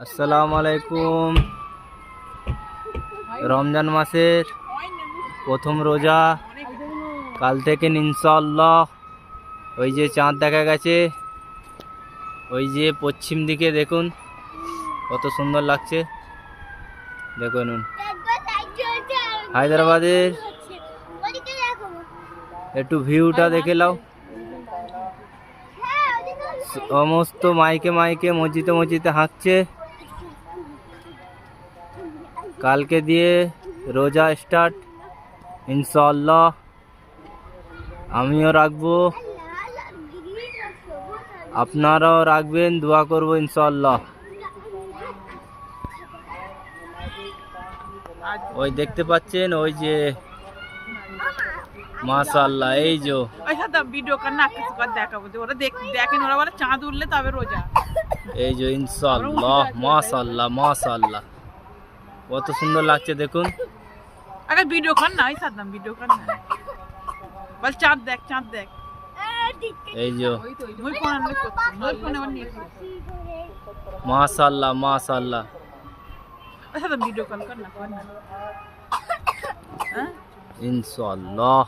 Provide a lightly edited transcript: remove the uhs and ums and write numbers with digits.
আসসালামু আলাইকুম। রমজান মাসের প্রথম রোজা, কাল থেকে ইনশাআল্লাহ। ওই যে চাঁদ দেখা গেছে, ওই যে পশ্চিম দিকে দেখুন কত সুন্দর লাগছে। দেখুন হায়দ্রাবাদের একটু ভিউটা দেখে নাও। সমস্ত মাইকে মাইকে মসজিদে মসজিদে হাঁকছে। কালকে দিয়ে রোজা স্টার্ট ইনশাআল্লাহ। আমিও রাখবো, আপনারাও রাখবেন, দোয়া করবো ইনশাআল্লাহ। ওই দেখতে পাচ্ছেন, ওই যে মাশাআল্লাহ, এই যে ভিডিও কর না, কিছু কর দেখাবো, ওরা দেখেন, ওরা বলে চাঁদ উঠলে তবে রোজা। এই যে ইনশাআল্লাহ, মাশাআল্লাহ মাশাআল্লাহ, কত সুন্দর লাগছে দেখুন। আরে ভিডিও কর না, ওই সাদ্দাম ভিডিও কর না, বল চাঁদ দেখ, চাঁদ দেখ। এই যে ওই ফোন আনলে করতে, ওই ফোনে ওর নিয়ে মাশাআল্লাহ মাশাআল্লাহ। ওই সাদ্দাম ভিডিও কল কর না, কর না। ইনশাআল্লাহ।